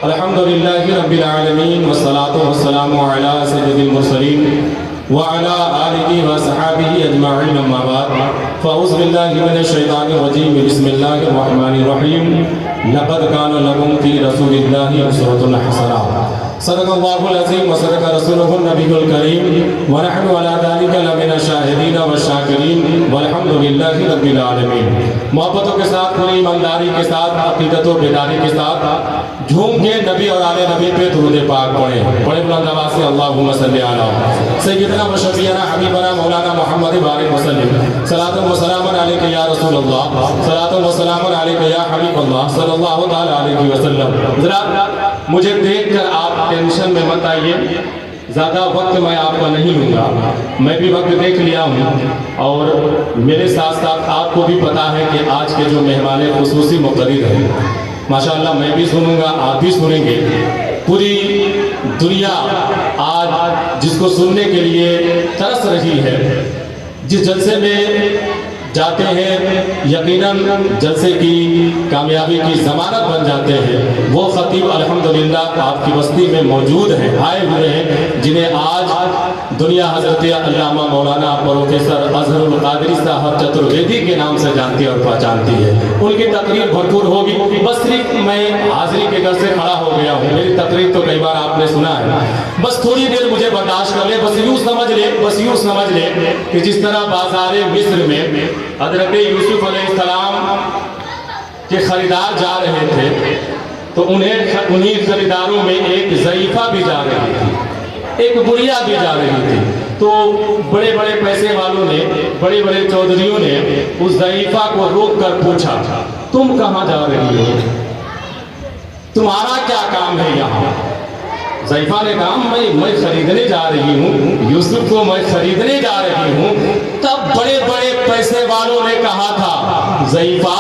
अल्हम्दुलिल्लाहि रब्बिल आलमीन वस्सलातु वस्सलामु अला सय्यिदिल मुरसलीन व अला आलिहि व सहाबिहि अजमाइन अम्मा बाद फ़अऊज़ु बिल्लाहि मिनश शैतानिर रजीम बिस्मिल्लाहिर रहमानिर रहीम लक़द कान लकुम फ़ी रसूलिल्लाहि उस्वतुन हसनह सदक़ल्लाहुल अज़ीम व सदक़ रसूलुहुन नबियुल करीम व नहनु अला ज़ालिका लमिन शाहिदीन व शाकिरीन वल्हम्दुलिल्लाहि रब्बिल आलमीन। मोहब्बतों के साथ, पूरी ईमानदारी के साथ, अक़ीदत व बेदारी के साथ झूम के नबी और आले नबी पे दुरूद पाक पढ़े बुलंद आवाज़ से अल्लाहुम्मा सल्लि अला सय्यिदना व शफ़ीअना हबीबना मौलाना मुहम्मद बारिक वसल्लम सलातु व सलामुन अलैका या रसूलल्लाह सलातु व सलामुन अलैका या हबीबल्लाह सल्लल्लाहु तआला अलैहि वसल्लम। जरा मुझे देखकर आप टेंशन में मत आइए, ज़्यादा वक्त मैं आपका नहीं लूँगा, मैं भी वक्त देख लिया हूँ और मेरे साथ साथ आपको भी पता है कि आज के जो मेहमान खुसूसी मुक़र्रिर हैं माशाअल्लाह, मैं भी सुनूंगा, आप भी सुनेंगे। पूरी दुनिया आज जिसको सुनने के लिए तरस रही है, जिस जलसे में जाते हैं यकीनन जलसे की कामयाबी की ज़मानत बन जाते हैं, वो ख़तीब अल्हम्दुलिल्लाह आपकी बस्ती में मौजूद हैं, आए हुए हैं, जिन्हें आज दुनिया हज़रत अल्लामा मौलाना प्रोफेसर अज़हरुल क़ादरी साहब चतुर्वेदी के नाम से जानती और पहचानती है। उनकी तकरीर भरपूर होगी, बस सिर्फ मैं हाज़िरी के घर से खड़ा हो गया हूँ। मेरी तकरीर तो कई बार आपने सुना है, बस थोड़ी देर मुझे बर्दाश्त कर ले, बस यूँ समझ ले कि जिस तरह बाज़ार मिस्र में हज़रत यूसुफ अलैहिस्सलाम के खरीदार जा रहे थे तो उन्हीं खरीदारों में एक ज़ईफ़ा भी जा रही थी, एक बुढ़िया भी जा रही थी। तो बड़े बड़े पैसे वालों ने, बड़े बड़े चौधरियों ने उस ज़ईफ़ा को रोक कर पूछा, तुम कहाँ जा रही हो, तुम्हारा क्या काम है यहाँ? ज़ईफ़ा ने कहा, मैं खरीदने जा रही हूँ, यूसुफ को मैं खरीदने जा रही हूँ। तब बड़े बड़े पैसे वालों ने कहा था, ज़ईफ़ा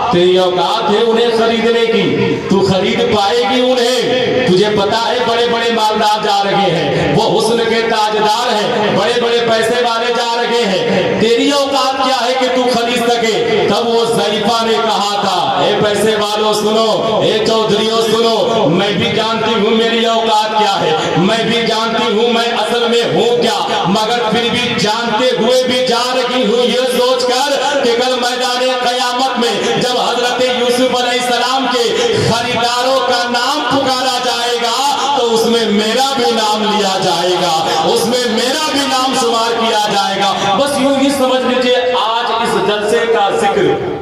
तेरी औकात है उन्हें खरीदने की, तू खरीद पाएगी उन्हें? तुझे पता है बड़े बड़े मालदार जा रहे हैं, वो हुस्न के ताजदार हैं, बड़े बड़े पैसे वाले जा रहे हैं, तेरी औकात क्या है कि तू खरीद सके? तब वो ज़ईफ़ा ने कहा था, ए पैसे वालों सुनो, ए चौधरियों सुनो, मैं भी जानती हूँ मेरी औकात क्या है, मैं भी जानती हूँ मैं असल में हूँ क्या, मगर फिर भी जानते हुए भी जा रही हूँ ये सोचकर कि कल मैदान क़यामत में जब हजरत यूसुफ अलैहिस्सलाम के खरीदारों का नाम पुकारा जाएगा तो उसमें मेरा भी नाम लिया जाएगा, उसमें मेरा भी नाम शुमार किया जाएगा। बस यूं ही समझ लीजिए, आज इस जलसे का जिक्र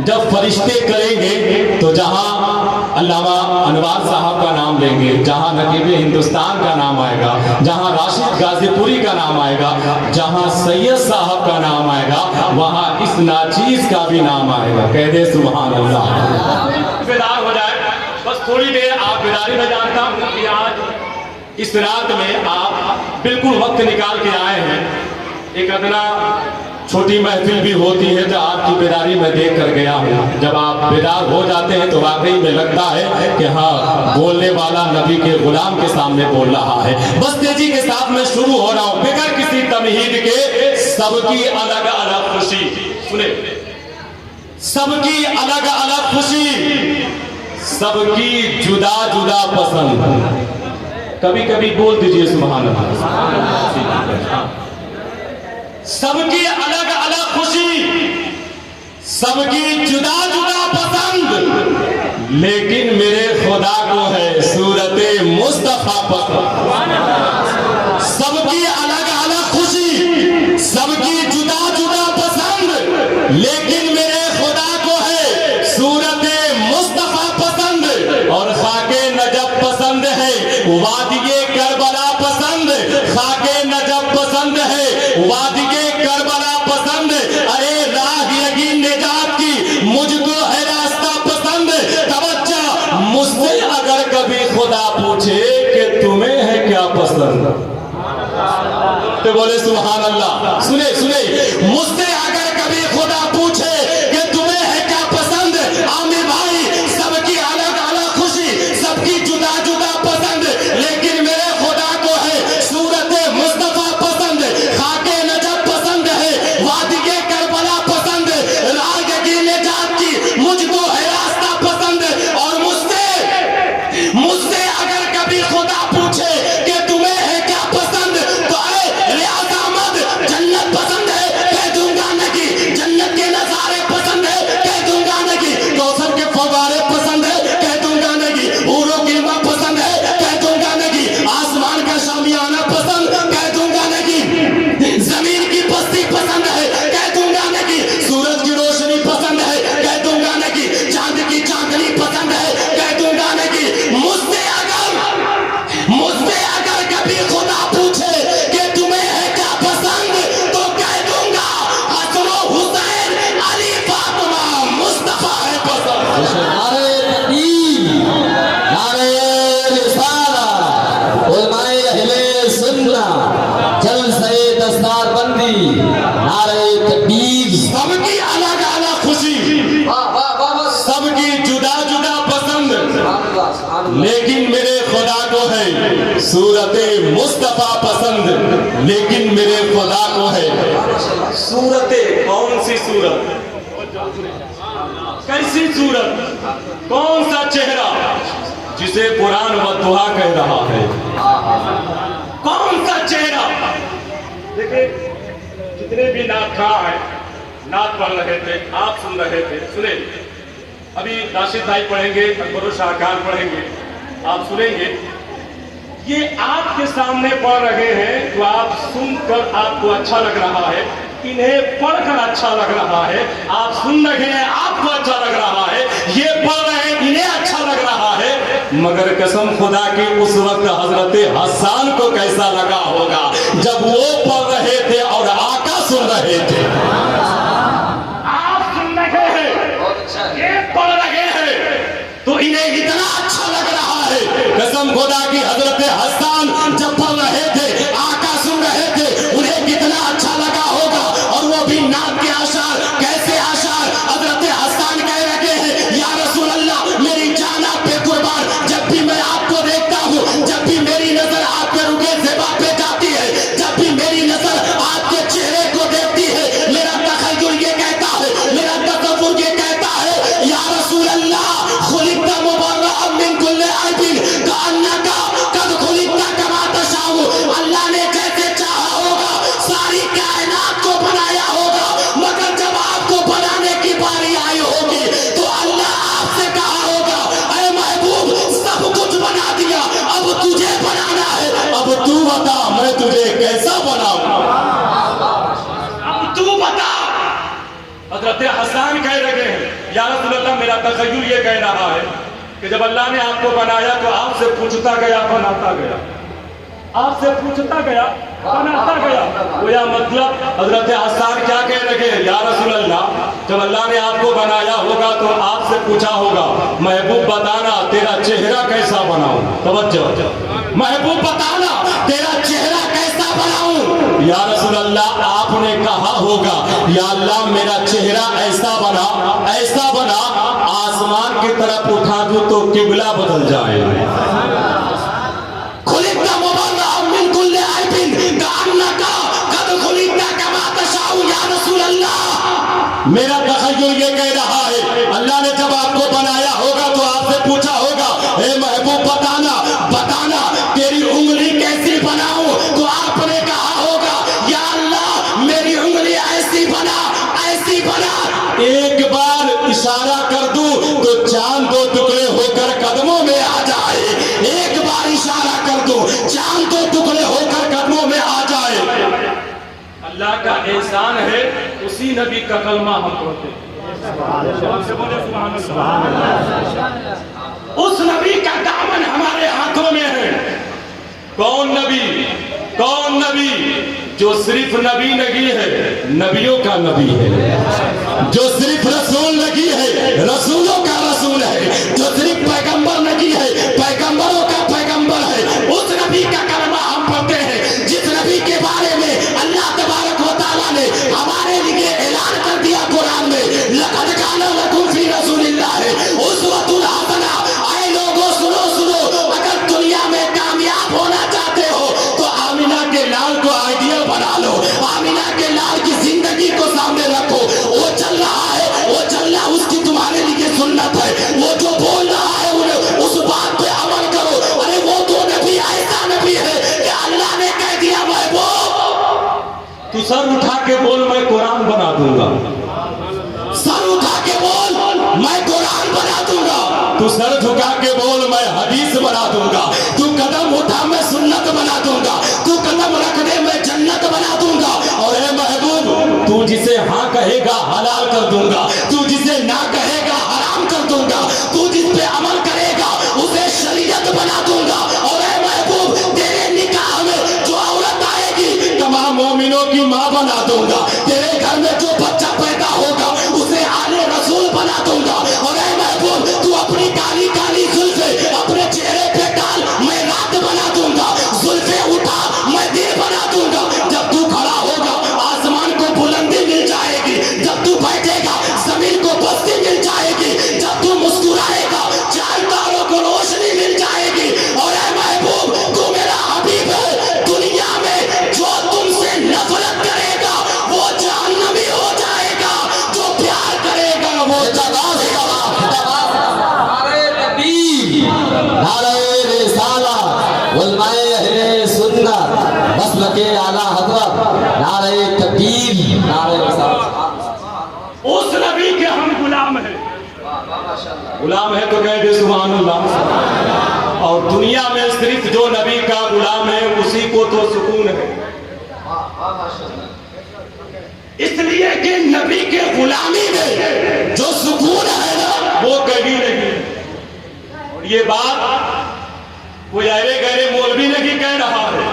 जब फरिश्ते करेंगे तो जहां अल्लामा अनवार साहब का नाम लेंगे, जहां नकीब हिंदुस्तान का नाम आएगा, जहां राशिद गाजीपुरी का नाम आएगा, जहां सैयद साहब का नाम आएगा, वहां इस नाचीज का भी नाम आएगा। कह दे सुभान अल्लाह। बेदार हो जाए, बस थोड़ी देर आप बेदारी में। जानता हूँ कि आज इस रात में आप बिल्कुल वक्त निकाल के आए हैं, एक अदना छोटी महफिल भी होती है जो आपकी बेदारी में देख कर गया हूँ। जब आप बेदार हो जाते हैं तो वाकई में लगता है कि हाँ, बोलने वाला नबी के गुलाम के सामने बोल रहा है। बस तेजी के साथ मैं शुरू हो रहा हूँ बगैर किसी तमहीद के। सबकी अलग अलग खुशी, सुने, सबकी अलग अलग खुशी, सबकी जुदा जुदा पसंद। कभी कभी बोल दीजिए सुभान अल्लाह। सबकी अलग अलग खुशी, सबकी जुदा जुदा पसंद, लेकिन मेरे खुदा को है सूरते मुस्तफा पसंद। सबकी अलग अलग खुशी, सबकी जुदा जुदा पसंद, लेकिन मेरे खुदा को है सूरते मुस्तफा पसंद। और खाके नजब पसंद है, वादिये करबला पसंद, खाके नजब पसंद है, वादिये करबला पसंद। अरे राह यही निजात की, मुझको है रास्ता पसंद। तवज्जो, मुझसे अगर कभी खुदा पूछे कि तुम्हें है क्या पसंद, तो बोले सुभान अल्लाह। सुने सुने, मुझसे अगर कभी खुदा पूछे कि तुम्हें है क्या पसंद, आमिर भाई, सबकी अलग अलग खुशी, सबकी जुदा जुदा पसंद, लेकिन मेरे खुदा को है सूरत मुस्तफा पसंद, खाके नजब पसंद है, वादिये करबला पसंद, राह की निजात की, मुझको है रास्ता पसंद। नारे तकबीर, नारे रिसालत, उलमाए अहले सुन्नत, जलसे दस्तारबंदी, नारे तकबीर। सबकी अलग अलग खुशी, सबकी जुदा जुदा पसंद, लेकिन मेरे खुदा को है सूरते मुस्तफा पसंद, लेकिन मेरे खुदा को है सूरते, कौन सी सूरत, कैसी सूरत, कौन सा चेहरा जिसे कुरान व दुआ कह रहा है, कौन सा चेहरा। देखिए जितने भी नात खा है, नात पढ़ रहे थे, आप सुन रहे थे, सुने। अभी नाशिद भाई पढ़ेंगे, अकबर शाहकार पढ़ेंगे, आप सुनेंगे। ये आपके सामने पढ़ रहे हैं तो आप सुनकर आपको अच्छा लग रहा है, इन्हें पढ़कर अच्छा लग रहा है। आप सुन रहे हैं, आपको अच्छा लग रहा है, ये पढ़ रहे हैं, इन्हें अच्छा लग रहा है। मगर कसम खुदा की उस वक्त हजरत हसन को कैसा लगा होगा जब वो पढ़ रहे थे और आका सुन रहे थे। आप सुन रहे हैं, ये पढ़ रहे हैं, तो इन्हें इतना अच्छा लग रहा है। कसम खुदा की हजरत हसन जब पढ़ रहे थे, आका सुन रहे थे, उन्हें कितना अच्छा लगा होगा। और वो भी नात के आशार, कैसे आशार, हजरत हसन कह रहे हैं, या रसूल अल्लाह मेरी जान आप पे कुर्बान, जब भी मैं आपको देखता हूँ, जब भी मेरी नजर आपके रुके ज़ेबा पे जाती है, जब भी मेरी नजर आपके चेहरे को देखती है, मेरा तखय्युल ये कहता है, मेरा तसव्वुर ये कहता है, या रसूल अल्लाह खुलिक़्ता मुबर्रअन मिन कुल्लि ऐबिन कअन्नका क़द खुलिक़्ता कमा तशाउ। अल्लाह ने जैसे चाहा होगा सारी कायनात को बनाया होगा, मगर जब आपको बनाने की बारी आई होगी तो अल्लाह आपसे कहा होगा, ऐ महबूब सब कुछ बना दिया, अब तुझे बनाना है, अब तू बता मैं तुझे कैसा बनाऊं, अब तू बता। हजरत हसन कह रहे हैं, या रसूल अल्लाह मेरा तखय्युल ये कह रहा है कि जब अल्लाह ने आपको बनाया तो आपसे पूछता गया, बनाता गया, आपसे पूछता गया, बनाता गया। गोया मतलब हजरत हसन क्या कह रहे हैं, या रसूल अल्लाह जब अल्लाह ने आपको बनाया होगा तो आपसे पूछा होगा, महबूब बताना तेरा चेहरा कैसा बनाऊं। तवज्जो, महबूब बताना तेरा चेहरा कैसा बनाऊं। या रसूल अल्लाह आपने कहा होगा, या अल्लाह मेरा चेहरा ऐसा बना, ऐसा बना, आसमान की तरफ उठा दूं तो किबला बदल जाए। खुलिक़्ता मुबर्रअन मिन कुल्लि ऐबिन कअन्नका क़द खुलिक़्ता कमा तशाउ। या रसूल अल्लाह मेरा तखय्युल ये कह रहा है, अल्लाह ने जब आपको बनाया होगा तो आपसे पूछा होगा, हे महबूब बताना, बताना तेरी उंगली कैसी बनाऊं, तो आपने कहा होगा, या अल्लाह मेरी उंगली ऐसी बना, ऐसी बना। एक बार इशारा कर दूं तो चांद दो टुकड़े होकर कदमों में आ जाए, एक बार इशारा कर दूं चांद दो टुकड़े होकर कदमों में आ जाए। अल्लाह का एहसान है, उसी नबी का कलमा हम पढ़ते हैं, उस नबी का दामन हमारे हाथों में है। कौन नबी, कौन नबी, जो सिर्फ नबी नहीं है, नबियों का नबी है, जो सिर्फ रसूल नहीं है, रसूलों का रसूल है, जो सिर्फ पैगंबर नहीं है, पैगंबरों का पैगंबर है। उस नबी का कलमा हम पढ़ते हैं, जिस नबी के बारे में अल्लाह तबारक व तआला ने हमारे लिए ऐलान कर दिया कुरान में, लक़द काना लकुम फी रसूलिल्लाहि उस्वतुन हसना। आए लोगों सुनो सुनो, अगर दुनिया में कामयाब होना चाहते हो तो आमिना के लाल को आइडियल बना लो, आमिना के लाल की जिंदगी को सामने रखो। वो चल रहा है, वो चल रहा, उसकी तुम्हारे लिए सुन्नत है, वो जो बोल रहा है उस बात पे अमल करो। अरे वो तो नबी ऐसा नबी है कि अल्लाह ने कह दिया, महबूब तू सर उठा के बोल मैं कुरान बना दूंगा, सर उठा के बोल मैं कुरान बना दूंगा, तू सर झुका के बोल मैं हदीस बना दूंगा, तू कदम उठा मैं सुन्नत बना दूंगा, तू कदम रख दे मैं जन्नत बना दूंगा। और ए महबूब तू जिसे हाँ कहेगा हलाल कर दूंगा, तू जिसे ना कहेगा हराम कर दूंगा, तू जिस पे अमल करेगा उसे शरीयत बना दूंगा। और ए महबूब तेरे निकाह में जो औरत आएगी तमाम मोमिनों की माँ बना दूंगा, तेरे घर में जो बच्चा पैदा होगा उसे आले रसूल बना दूंगा। और ए महबूब जिंदाबाद जिंदाबाद नारे तकबीर नारे रिसालत उलमाए अहले सुन्नत मसलके आला हज़रत नारे तकबीर नारे रिसालत। उस नबी के हम गुलाम हैं। गुलाम है तो कह दे सुभान अल्लाह। और दुनिया में सिर्फ जो नबी का गुलाम है उसी को तो सुकून है, इसलिए कि नबी के गुलामी में जो सुकून है ना वो कभी नहीं। और ये बात कोई अरे गहरे मौलवी नहीं कह रहा है,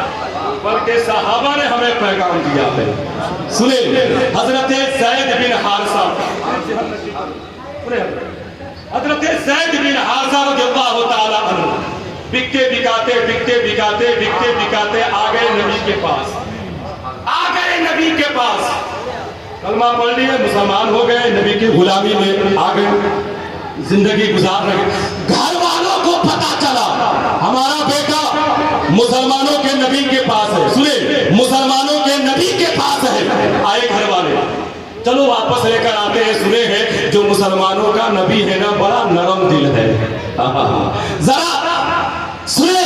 बल्कि सहाबा ने हमें पैगाम दिया है। सुने हजरत ज़ैद बिन हारिसा, हजरत ज़ैद बिन हारिसा रज़ियल्लाहु ताला अन्हु बिकते बिकाते आ गए नबी के पास, नबी के पास कलमा पढ़ लिए, मुसलमान हो गए, नबी की गुलामी में आ गए, जिंदगी गुजार रहे। घर वालों को पता चला हमारा बेटा मुसलमानों के नबी के पास है। सुने मुसलमानों के नबी के पास है। आए घर वाले, चलो वापस लेकर आते हैं। सुने हैं जो मुसलमानों का नबी है ना बड़ा नरम दिल है। जरा सुने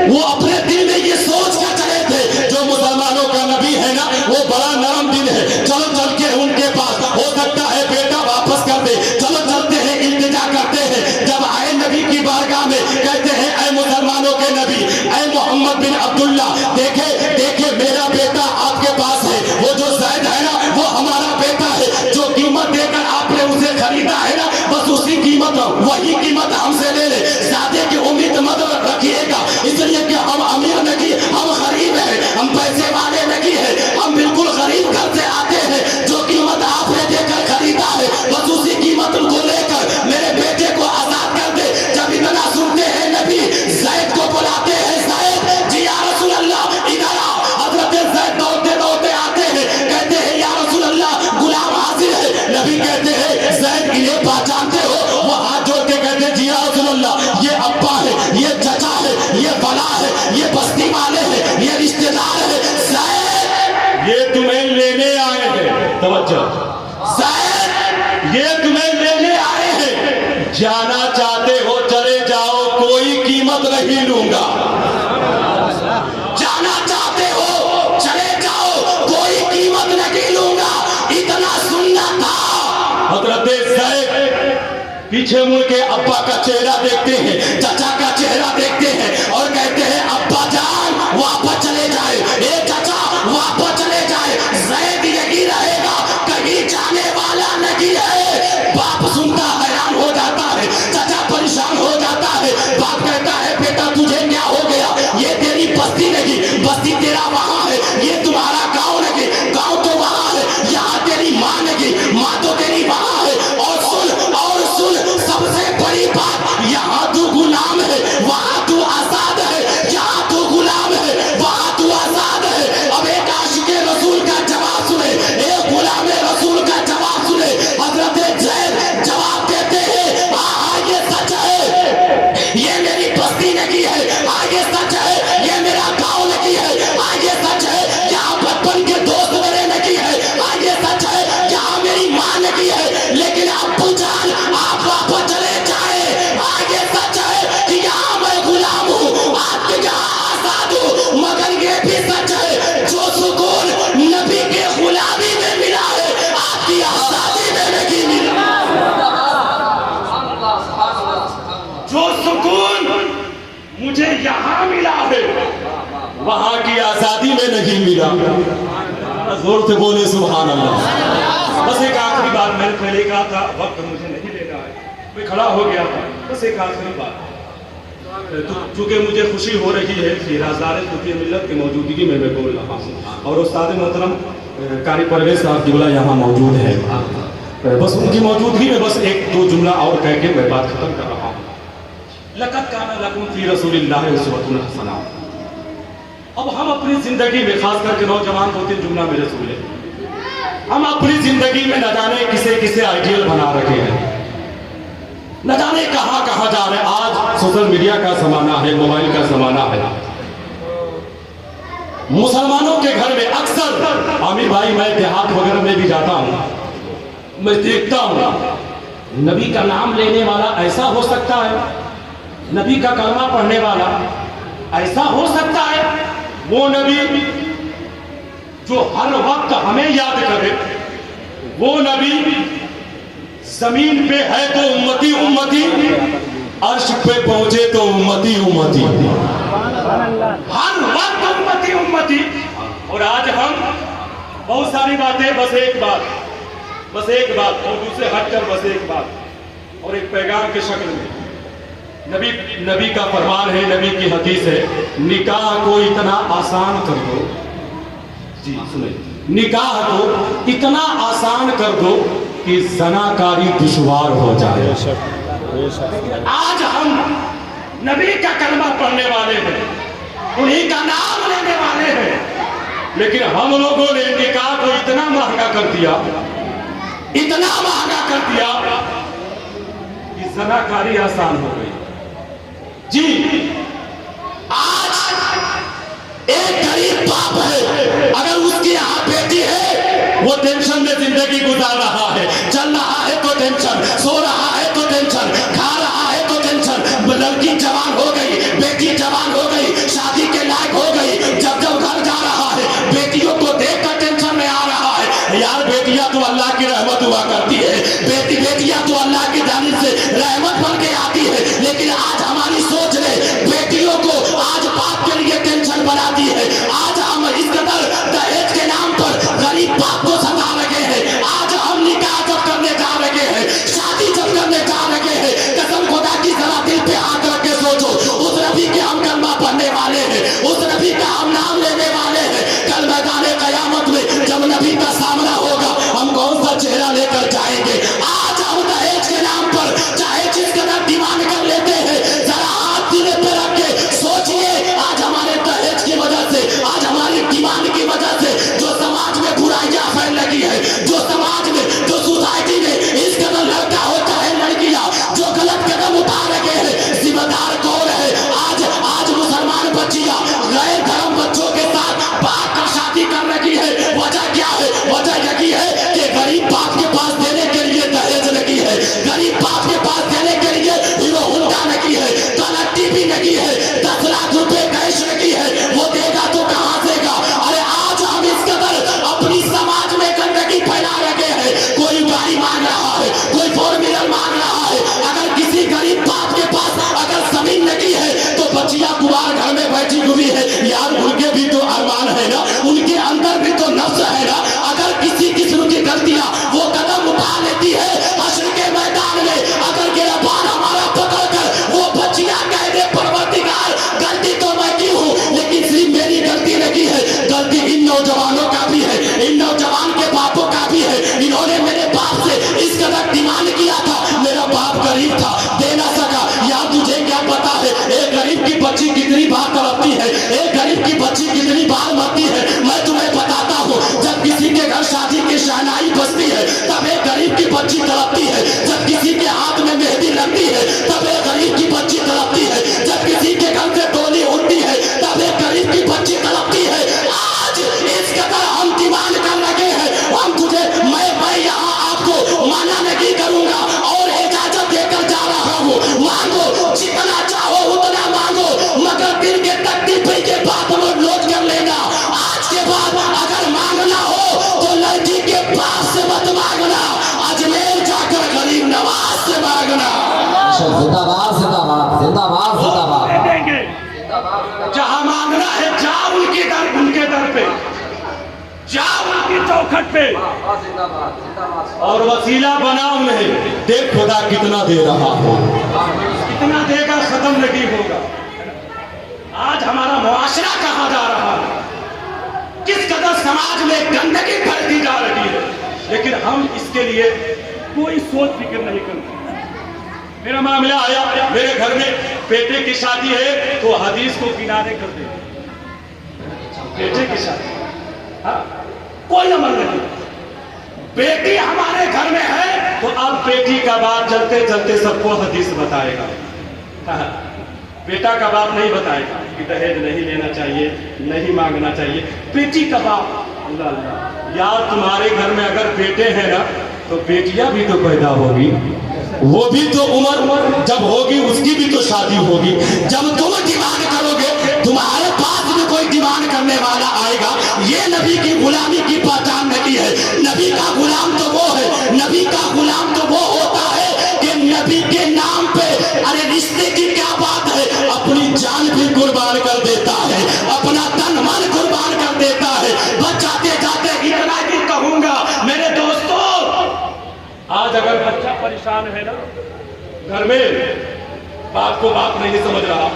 वो अपने दिल में ये सोच कर चले थे जो मुसलमानों का नबी है ना वो बड़ा नरम दिल है, चलो चल के उनके पास, हो सकता है बेटा वापस कर दे, चलो चलते हैं, इल्तिजा करते हैं। जब आए नबी की बारगाह में कहते हैं ऐ मुसलमानों के नबी, ऐ मोहम्मद बिन अब्दुल्ला, देखे देखे मेरा बेटा आपके पास है, वो जो ज़ैद है ना वो हमारा बेटा है, जो कीमत देकर आपने उसे खरीदा है ना बस उसी कीमत वही कीमत हमसे ले ले, ज़्यादा की उम्मीद मत रखिएगा, इसलिए कि हम अमीर नहीं, हम गरीब हैं, हम पैसे वाले नहीं है, हम बिल्कुल गरीब घर से आते हैं। जो कीमत आपने देकर खरीदा है बस उसी कीमत को लेकर मेरे बेटे को आजाद कर दे। जब इतना सुनते हैं नबी ज़ैद को बुलाते हैं, ज़ैद जी या रसूल अल्लाह इधर आओ। हज़रत ज़ैद दौड़ते दौड़ते आते हैं, कहते हैं या रसूल अल्लाह गुलाम हाजिर है। नबी कहते हैं ज़ैद इन्हें पहचानते हो? वो हाथ जोड़ के कहते हैं जी या रसूल अल्लाह ये अब्बा है, ये चचा है, ये बला है, ये बस्ती वाले हैं, ये रिश्तेदार है। ज़ैद ये तुम्हें लेने आए हैं, तवज्जो, ज़ैद ये तुम्हें लेने आए हैं, जाना चाहते हो चले जाओ, कोई कीमत नहीं लूंगा। जाना चाहते हो चले जाओ, कोई कीमत नहीं लूंगा। इतना सुनना था। हज़रत ज़ैद पीछे मुड़ के अब्बा का चेहरा देखते हैं, चाचा का चेहरा देखते हैं और कहते हैं अब्बा जान वापस चले जाए, ए चाचा वापस चले जाए, ज़ैद यही रहेगा, कहीं जाने वाला नहीं है। बाप सुनता हैरान हो जाता है, चाचा परेशान हो जाता है। बाप कहता है बेटा तुझे क्या हो गया? ये तेरी बस्ती नहीं, बस्ती तेरा वहां है, ये तुम्हारा गांव नहीं, गांव तो वहां है, यहाँ तेरी माँ नहीं, माँ तो तेरी वहां है। और सुन सबसे बड़ी बात, यहाँ तू गुलाम है, वहां तू आजाद है। यहाँ तू गुलाम है, वहां तू आजाद है। अब एक आशिके रसूल का जवाब सुने, एक गुलाम रसूल का जवाब सुने। हज़रत ज़ैद जवाब देते हैं हाँ ये सच है, ये मेरी बस्ती नहीं है, आगे सच है, ये मेरा गांव नहीं है, आगे सच है, यहाँ बचपन के दोस्त मेरे नहीं है, आगे सच है, यहाँ मेरी माँ नहीं है, लेकिन अब्बू जान आप वापस चले जाए। आगे सच है कि यहाँ मैं गुलाम हूँ, आपके यहाँ आजाद हूँ, मगर ये भी सच है जो सुकून नबी के गुलामी में मिला है आपकी आजादी में नहीं मिला। जो सुकून मुझे यहाँ मिला है वहां की आजादी में नहीं मिला। जोर से बोले सुभान अल्लाह। बस एक आखिरी बात मैंने पहले कहा था, वक्त मुझे नहीं लेना है, मैं खड़ा हो गया था। बस एक आखिरी बात, तो चूंकि मुझे खुशी हो रही है कि राज़दार सूफी मिल्लत की मौजूदगी में मैं बोल रहा हूँ और उस्ताद मोहतरम कारी परवेज साहब क़िबला यहाँ मौजूद है, बस उनकी मौजूदगी में बस एक दो जुमला और कह के मैं बात खत्म कर रहा हूँ। लक़द काना लकुम फ़ी रसूलिल्लाहि उस्वतुन हसना। अब हम अपनी जिंदगी में, खास करके नौजवान 2-3 जुमला मेरे सुन ले, हम अपनी जिंदगी में न जाने किसे किसे आइडियल बना रखे हैं, न जाने कहाँ कहाँ जा रहे हैं। आज सोशल मीडिया का जमाना है, मोबाइल का जमाना है। मुसलमानों के घर में अक्सर आमिर भाई, मैं देहात वगैरह में भी जाता हूँ, मैं देखता हूँ नबी का नाम लेने वाला ऐसा हो सकता है, नबी का कलमा पढ़ने वाला ऐसा हो सकता है, वो नबी जो हर वक्त हमें याद करे, वो नबी जमीन पे है तो उम्मती उम्मती, अर्श पे पहुंचे तो उम्मती उम्मती, हर वक्त उम्मती उम्मती। और आज हम बहुत सारी बातें, बस एक बात और दूसरे हटकर बस एक बात और एक पैगाम के शक्ल में, नबी का फरमान है, नबी की हदीस है, निकाह को इतना आसान कर दो, जी सुनिए, निकाह को इतना आसान कर दो कि ज़नाकारी दुश्वार हो जाए। आज हम नबी का कलमा पढ़ने वाले हैं, उन्हीं का नाम लेने वाले हैं, लेकिन हम लोगों ने निकाह को इतना महंगा कर दिया, इतना महंगा कर दिया कि ज़नाकारी आसान हो गई। जी आज एक गरीब बाप है, अगर उसके यहाँ बेटी है, वो टेंशन में जिंदगी गुजार रहा है, चल रहा है तो टेंशन, सो रहा है तो टेंशन, खा रहा है तो टेंशन। लड़की जवान हो गई, बेटी जवान हो गई, शादी के लायक हो गई, जब घर जा रहा है बेटियों को देखकर टेंशन में आ रहा है। यार बेटियां तो अल्लाह की रहमत हुआ करती है, बेटियां तो अल्लाह की जानिब से रहमत बन के आती है, लेकिन आज हमारी सोच ने बेटियों को आज बाप के लिए टेंशन बना दी है। आज हम इस कदर दहेज के नाम पर गरीब बाप को सता रहे हैं। आज हम निकाह जब करने जा रहे हैं, शादी जब करने जा रहे हैं, कसम खुदा की जरा दिल पे हाथ रख के सोचो, उस नबी के हम कलमा पढ़ने वाले हैं, उस नबी का हम नाम लेने वाले हैं। कल मैदान कयामत में जब नबी का सामना होगा, हम कौन सा चेहरा लेकर जाएंगे? आज हम दहेज के नाम पर चाहे जिस कदर डिमांड कर लेते हैं, जरा हाथ सीने पे रख के सोचिए, आज हमारे दहेज की वजह से, आज हमारी डिमांड की वजह से जो समाज में बुराइयां फैल लगी है, जो समाज में, जो सोसाइटी में इस कदर लड़का हो चाहे लड़कियां जो गलत कदम उठा रहे हैं, जिम्मेदार कौन है? आज मुसलमान बच्चियां गैर धर्म बच्चों के साथ बात कर शादी कर रही है। वजह क्या है? वजह यही है कि गरीब बाप के पास देने के लिए दहेज लगी है, गरीब बाप के पास देने के लिए हीरो होंडा लगी है, कलर टीवी लगी है, 10 लाख रुपए कैश लगी है, वो देगा तो कहां देगा? अरे आज हम इस कदर अपनी समाज में गंदगी फैला रहे हैं। कोई गाड़ी मांग रहा है, कोई 4 व्हीलर मांग रहा है। अगर किसी गरीब बाप के पास अगर जमीन लगी है तो बच्चियां कुमार घर में बैठी हुई है, यार उनके भी तो अरमान है ना, उनके अंदर भी तो नफ्स है ना। अगर किसी किस्म की गलतियां वो कदम उठा लेती है, हश्र के मैदान में अगर गिरफ्तार हमारा पकड़ कर वो बच्चियां कह दे परवरदिगार गलती तो मैं की हूं, लेकिन सिर्फ मेरी गलती नहीं है, गलती इन नौजवानों का भी है, इन नौजवान के बापों का भी है। इन्होंने मेरे बाप से इस कदर डिमांड किया था, मेरा बाप गरीब था, दे ना सका। यार तुझे क्या पता है एक गरीब की बच्ची कितनी बार तड़पती है, एक गरीब की बच्ची कितनी बार मरती है? मैं तुम्हें बताता हूँ, जब किसी के घर शादी की शहनाई बजती है तब एक गरीब की बच्ची तड़पती है, जब किसी के हाथ में मेहंदी लगती है तब एक गरीब की बच्ची तड़पती है, जब किसी के घर से डोली उठती है तब एक गरीब की बच्ची तड़पती है। आज इस कदर हम डिमांड कर रहे हैं, हम तुझे मैं यहाँ आपको माना नहीं करूंगा और इजाजत देकर जा रहा हूँ, मांगो जितना चाहो उतना मांगो, मगर दिल के तकलीफ के बाद लोट कर लेना। आज के बाद अगर मांगना हो तो लड़की के पास से मत मांगना, अजमेर जाकर गरीब नवाज से मांगना। जिंदाबाद जिंदाबाद जिंदाबाद जिंदाबाद। जहां मांगना है जा उनके दर पे, जा उनकी चौखट पे और वसीला बना उन्हें। देख खुदा कितना दे रहा हो, कितना देगा खत्म नहीं होगा। आज हमारा मुआशरा कहाँ जा रहा है, किस कदर समाज में गंदगी फैलती जा रही है, लेकिन हम इसके लिए कोई सोच फिक्र नहीं करते। मेरा मामला आया, मेरे घर में बेटे की शादी है तो हदीस को किनारे कर दे, बेटे की शादी, हाँ कोई अमल नहीं। बेटी हमारे घर में है तो अब बेटी का बाप चलते चलते सबको हदीस बताएगा, हाँ, बेटा का बाप नहीं बताएगा कि दहेज नहीं लेना चाहिए, नहीं मांगना चाहिए। बेटी का बाप, अल्लाह अल्लाह, यार तुम्हारे घर में अगर बेटे हैं ना तो बेटियां भी तो पैदा होगी, वो भी तो उम्र जब होगी उसकी भी तो शादी होगी। जब तुम डिमांड करोगे तुम्हारे पास भी कोई डिमांड करने वाला आएगा। ये नबी की गुलामी की पहचान नहीं है। नबी का गुलाम तो वो है, नबी का गुलाम तो वो होता है कि नबी के नाम पे अरे रिश्ते की क्या बात है, अपनी जान भी कुर्बान कर देता है, अपना तन मन कुर्बान कर देता है। बस जाते जाते इतना ही कहूंगा मेरे दोस्तों, आज अगर बच्चा परेशान है ना घर में, बाप को बाप नहीं समझ रहा,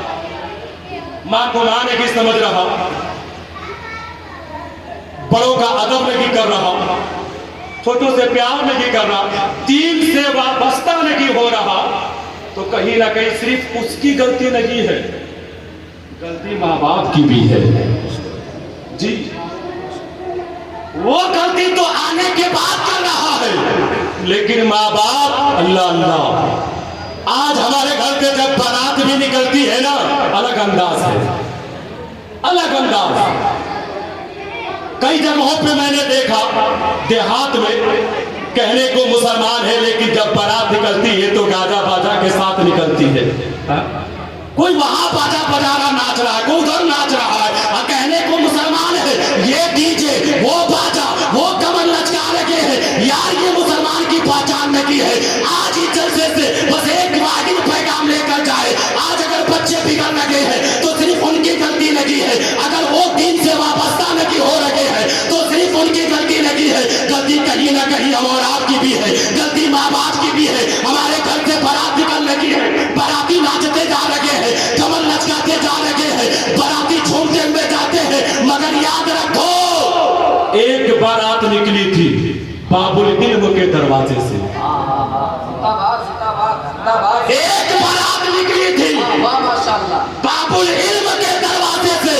मां को मां नहीं समझ रहा, बड़ों का अदब नहीं कर रहा, छोटों से प्यार नहीं कर रहा, दीन से वाबस्ता नहीं हो रहा, तो कहीं ना कहीं सिर्फ उसकी गलती नहीं है, गलती माँ बाप की भी है जी। वो गलती तो आने के बाद कर रहा है, लेकिन माँ बाप अल्लाह अल्लाह, आज हमारे घर पे जब बारात भी निकलती है ना, अलग अंदाज है, अलग अंदाज। कई जगहों पे मैंने देखा देहात में कहने को मुसलमान है, लेकिन जब बारात निकलती है तो गाजा बाजा के साथ निकलती है। कोई वहां बाजा बजा रहा नाच रहा है, कोई उधर नाच रहा है, कहने को मुसलमान है, ये डीजे वो बाजा वो कमर लचका लगे हैं। यार ये मुसलमान की पहचान नहीं है। आज ही जलसे से बस एक वाहिद पैगाम लेकर जाए, आज अगर बच्चे बिगड़ लगे हैं तो सिर्फ उनकी गलती लगी है, अगर वो दीन से वाबस्ता नहीं हो रहे हैं तो सिर्फ उनकी गलती लगी है। गलती कहीं ना कहीं हम और आपकी भी है, गलती माँ बाप की भी है। हमारे घर से बारात निकल लगी है, बाराती नाचते जा रहे हैं, कमर लचकाते जा रहे हैं, बाराती झूमते हुए जाते हैं, मगर याद रखो एक बारात निकली थी बाबुल इल्म के दरवाजे से, एक बारात निकली थी बाबुल इल्म के दरवाजे से,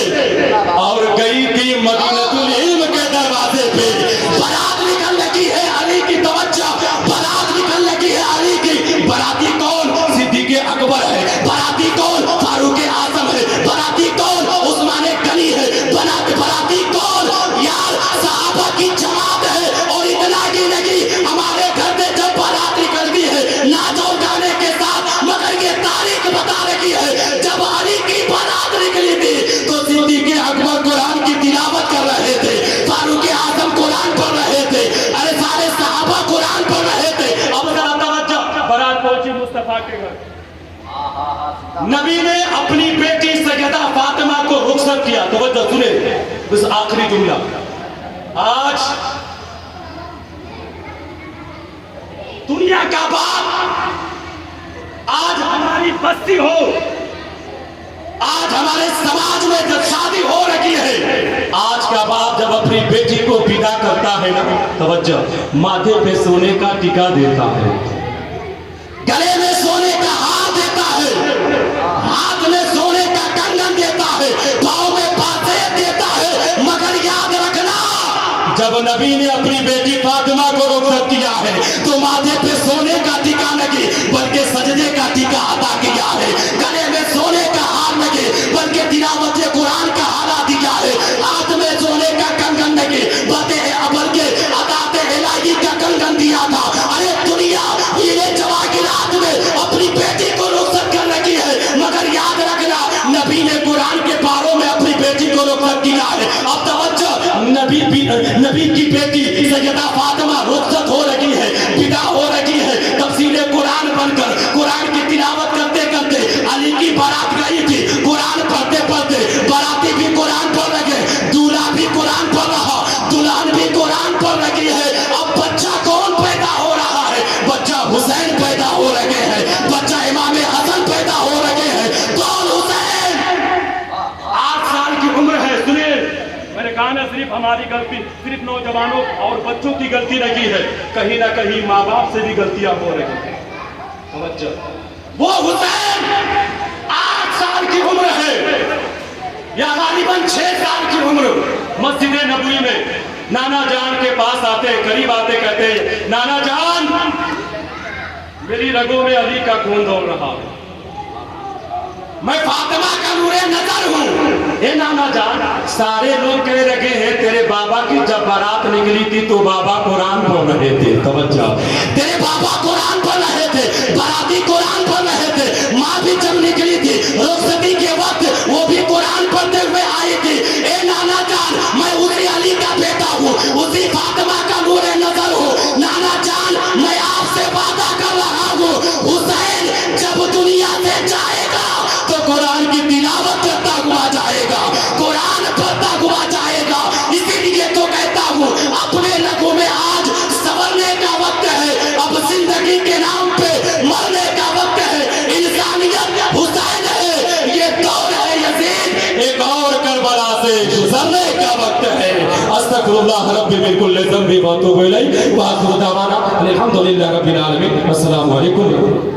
और गई थी मदीनतुल इल्म के दरवाजे पे। बारात निकल लगी है अली की, तवज्जो, बारात निकल लगी है अली की। बाराती कौन? सिद्दीक़ अकबर है। बाराती कौन? फारूक आजम है। बाराती कौन? उस्मान गनी है। बाराती कौन? यार सहाबा की जमात है। और इतना ही नहीं, हमारे घर में जब बारात निकलती है नाचो गाने के साथ, मगर ये तारीख बता रही है जब अली की बारात निकली थी तो सिद्दीक़ अकबर कुरान की तिलावत कर रहे थे, फारूक आजम कुरान पढ़ रहे थे, अरे सारे सहाबा कुरान पढ़ रहे थे। अब जरा तवज्जो, बारात पहुंची मुस्तफा के घर, नबी ने अपनी बेटी सैयदा फातिमा को रुखसत किया। तवज्जो सुने बस आखिरी जुमला। आज दुनिया का बाप, आज हमारी बस्ती हो, आज हमारे समाज में जब शादी हो रही है, आज का बाप जब अपनी बेटी को विदा करता है ना, तवज्जो, माथे पे सोने का टीका देता है, गले में सोने का हार देता है, हाथ में सोने का कंगन देता है, पाँव में पातेर देता है। मगर याद रखना, जब नबी ने अपनी बेटी फातिमा को रुखसत किया है तो माथे पे सोने का टीका नहीं बल्कि सजदे का टीका अदा किया है, गले में सोने का हार नहीं बल्कि तिलावत कुरान का हारा दिया है, हाथ में सोने का कंगन नहीं बल्कि अदाते इलाही का कंगन दिया था। अरे दुनिया हीरे जवाहिरात में अपनी बेटी को रुखसत कर रही है, मगर याद रखना नबी ने कुरान के पारों में अपनी बेटी को रुखसत किया है। अब तवज्जो, नबी की बेटी सैयदा फातिमा रुखसत हो रही है, विदा हो रही है, तफसीरे कुरान बनकर कुरान की तिलावत करते करते अली की बारात गई थी, कुरान पढ़ते पढ़ते बाराती भी कुरान पढ़ रहे, दूल्हा भी कुरान पढ़ रहा, दुल्हन भी कुरान पढ़ रही है। अब बच्चा कौन पैदा हो रहा है? बच्चा हुसैन पैदा हो रहे हैं, बच्चा इमाम हसन पैदा हो रहे हैं। कौन हुसैन? 8 साल की उम्र है। सुनिए, मैंने कहा ना सिर्फ हमारी गलती, सिर्फ नौजवानों और बच्चों की गलती नहीं है, कहीं ना कहीं माँ बाप से भी गलतियां हो रही है। वो हुसैन 8 साल की उम्र है या गालिबन 6 साल की उम्र, मस्जिद नबवी में नाना जान के पास आते, करीब आते, कहते नाना जान मेरी रगों में अली का खून दौड़ रहा है, मैं फातिमा का नूरे नजर हूँ। ए नाना जान, सारे लोग कह रहे हैं तेरे बाबा की जब बारात निकली थी तो बाबा कुरान पढ़ रहे थे, तवज्जो, तेरे बाबा कुरान पढ़ रहे थे, बाराती कुरान पढ़ रहे थे, माँ भी जब निकली थी रुखसती के वक्त वो भी कुरान पढ़ते हुए आई थी। ए नाना जान, मैं उसी अली का बेटा हूँ, उसी फातिमा का नूरे नजर हूँ। नाना जान, मैं आपसे वादा कर रहा हूँ, हुसैन जब दुनिया से जाएगा तो कुरान की तिलावत करता हुआ जाएगा, कुरान पढ़ता हुआ जाएगा। इसीलिए तो कहता हूँ अपने रगों में आज संवरने का वक्त है, अब जिंदगी के नाम पे मरने का वक्त है। इंसानियत हुसैन है, ये दौर है यजीद, एक और करबला से गुजरने का वक्त है। अस्तगफिरुल्लाह रब्बी मिन कुल्ली ज़ंबि व अतूबु इलैहि व आखिरु दावाना अल्हम्दुलिल्लाहि रब्बिल आलमीन। अस्सलामु अलैकुम।